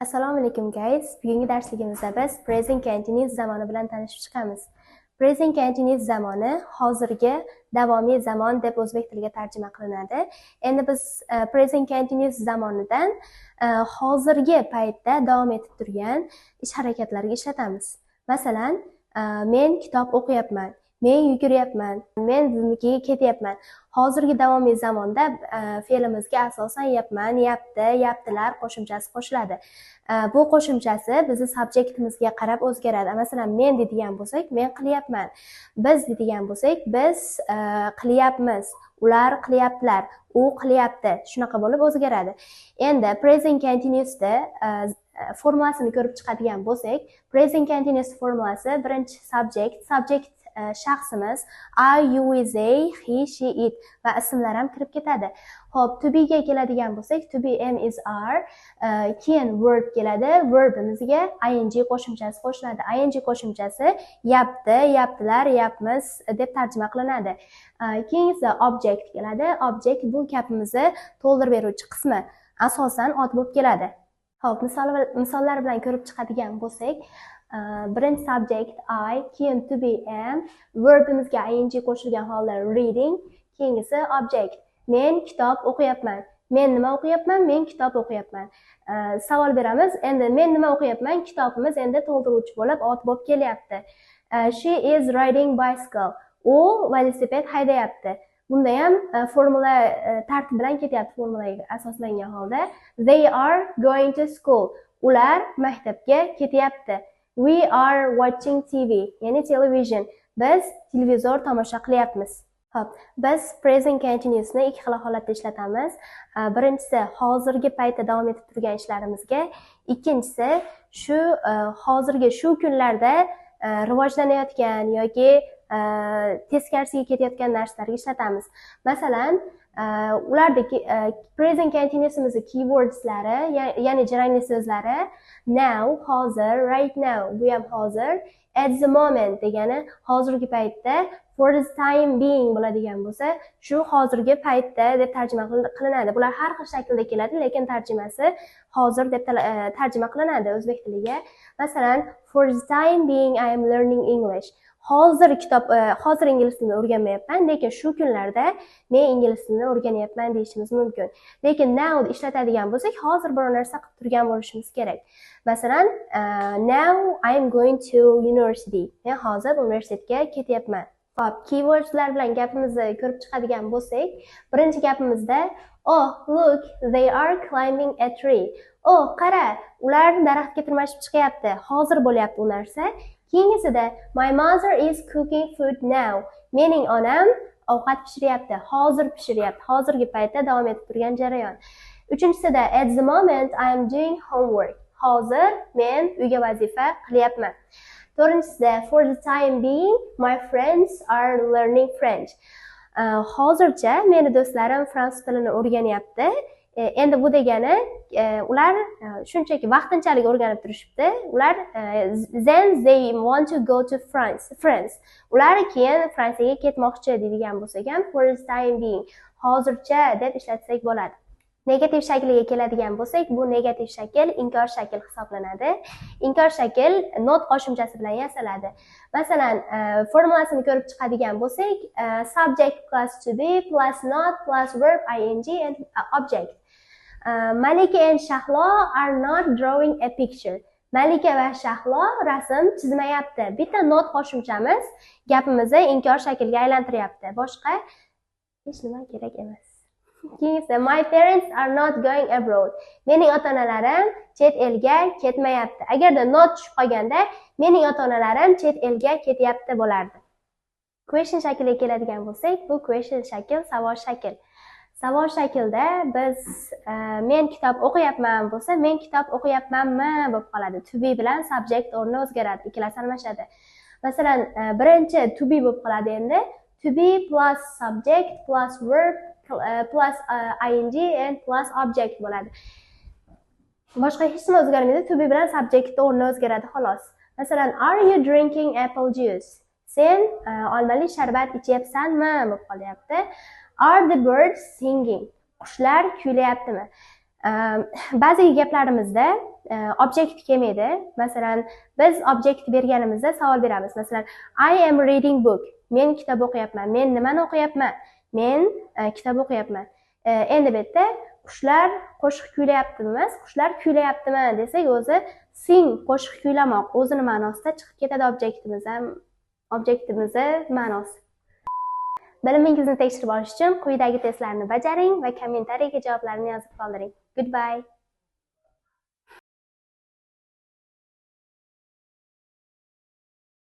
Assalomu alaykum guys. Bugungi darsligimizda biz present continuous zamoni bilan tanishib chiqamiz. Present continuous zamoni hozirgi davomiy zamon deb o'zbek tiliga tarjima qilinadi. Endi biz present continuous zamonidan hozirgi paytda davom etib turgan ish harakatlarga ishlatamiz. Masalan, men kitob o'qiyapman, men yuguryapman, men biznikiga ketyapman. Hozirgi davomiy zamonda fe'limizga asosan yapman, yapti, yaptilar qo'shimchasi qo'shiladi. Bu qo'shimchasi bizni subjektimizga qarab o'zgaradi. Masalan, men deydigan bo'lsak, men qilyapman. Biz deydigan bo'lsak, biz qilyapmiz. Ular qilyaptilar, u qilyapti. Shunaqa bo'lib o'zgaradi. Endi present continuousda formulasini ko'rib chiqadigan bo'lsak, present continuous formulasi birinchi subject shaxsimiz I, you, they, he, she, it va ismlar ham kirib ketadi. Xo'p, to be ga keladigan bo'lsak, to be, am, is, are, keyin verb keladi. Verbimizga ing qo'shimchasi qo'shiladi. Ing qo'shimchasi yapti, yaptilar, yapmiz deb tarjima qilinadi. Keyin esa object keladi. Object bu gapimizni to'ldirib beruvchi qismi. Asosan ot bo'lib keladi. Xo'p, misollar bilan ko'rib chiqadigan bo'lsak, birinchi subject I, keyin to be, am, verbimizga ing qo'shilgan holda reading, keyingisi object. Men kitob o'qiyapman. Men nima o'qiyapman? Men kitob o'qiyapman. Savol beramiz. Endi men nima o'qiyapman? Kitobimiz endi to'ldiruvchi bo'lib ot bo'lib kelyapti. She is riding bicycle. U velosiped haydayapti. Bunda ham formula tartib bilan ketyapti, formulaga asoslangan holda. They are going to school. Ular maktabga ketyapti. We are watching TV, ya'ni television. Biz televizor tomosha qilyapmiz. Xo'p, biz present continuousni ikki xil holatda ishlatamiz. Birinchisi hozirgi paytda davom etib turgan ishlarimizga, ikkinchisi hozirgi shu kunlarda rivojlanayotgan yoki teskarisiga ketayotgan narsalarga ishlatamiz. Masalan, ulardagi present continuous'imizni keywordslari, ya'ni jarangli so'zlari now, hozir, right now, bu ham hozir, at the moment degani hozirgi paytda, for the time being bo'ladigan bo'lsa, shu hozirgi paytda deb tarjima qilinadi. Bular har xil shaklda keladi, lekin tarjimasi hozir deb tarjima qilinadi o'zbek tiliga. Masalan, for the time being I am learning English. Hozir ingliz tilini o'rganmayapman, lekin shu kunlarda men ingliz tilini o'rganyapman deyishimiz mumkin. Lekin now ishlatadigan bo'lsak, hozir biror narsa qilib turgan bo'lishimiz kerak. Masalan, now I am going to university. Men hozir universitetga ketyapman. Hop, keywordslar bilan gapimizni ko'rib chiqadigan bo'lsak, birinchi gapimizda oh, look, they are climbing a tree. Oh, qara, ular daraxtga tirmashib chiqyapti. Hozir bo'lyapti u narsa. Keyingisida my mother is cooking food now. Mening onam ovqat pishiryapti. Hozir pishiryapti. Hozirgi paytda davom etib turgan jarayon. Uchinchisida at the moment I am doing homework. Hozir men uyga vazifa qilyapman. To'rtinchisida for the time being my friends are learning French. Hozircha meni do'stlarim fransuz tilini o'rganyapti. Endi bu degani ular shunchaki vaqtinchalik o'rganib turishibdi. Ular then they want to go to France. Ular keyin Fransiyaga ketmoqchi deydigan bo'lsak ham for the time being hozircha deb ishlatsak bo'ladi. Negativ shakliga keladigan bo'lsak, bu negativ shakl inkor shakl hisoblanadi. Inkor shakl not qo'shimchasi bilan yasaladi. Masalan, formulasini ko'rib chiqadigan bo'lsak, subject plus to be plus not plus verb ing and object. Malika and Shahlo are not drawing a picture. Malika va Shahlo rasm chizmayapti. Bitta not qo'shimchamiz gapimizni inkor shaklga aylantiryapti. Boshqa hech nima kerak emas. Keyingi my parents are not going abroad. Mening ota-onalarim chet elga ketmayapti. Agarda not tushib qolganda, mening ota-onalarim chet elga ketyapti bo'lardi. Question shakliga keladigan bo'lsak, bu question shakl savol shakl. Savol shaklda biz men kitob o'qiyapman bo'lsa, men kitob o'qiyapmanmi bo'lib qoladi. To be bilan subject o'rni o'zgaradi, ikkalasi almashadi. Masalan, birinchi to be bo'lib qoladi endi. To be plus subject plus verb plus ing and plus object bo'ladi. Boshqa hech nima o'zgarmaydi. To be bilan subject o'rni o'zgaradi xolos. Masalan, are you drinking apple juice? Sen olmali sharbat ichyapsanmi bo'lib qolyapti. Are the birds singing? Qushlar kuylayaptimi? Ba'zi gaplarimizda objekt kelmaydi. Masalan, biz objekt berganimizda savol beramiz. Masalan, I am reading book. Men kitob o'qiyapman. Men nimani o'qiyapman? Men kitob o'qiyapman. Endi bu yerda qushlar qo'shiq kuylayaptimi emas, qushlar kuylayaptimi desak, o'zi sing qo'shiq kuylamoq o'zini ma'nosida chiqib ketadi objektimizni ma'nosi. Bilimingizni tekshirib olish uchun quyidagi testlarni bajaring va kommentariyaga javoblarni yozib qoldiring. Goodbye.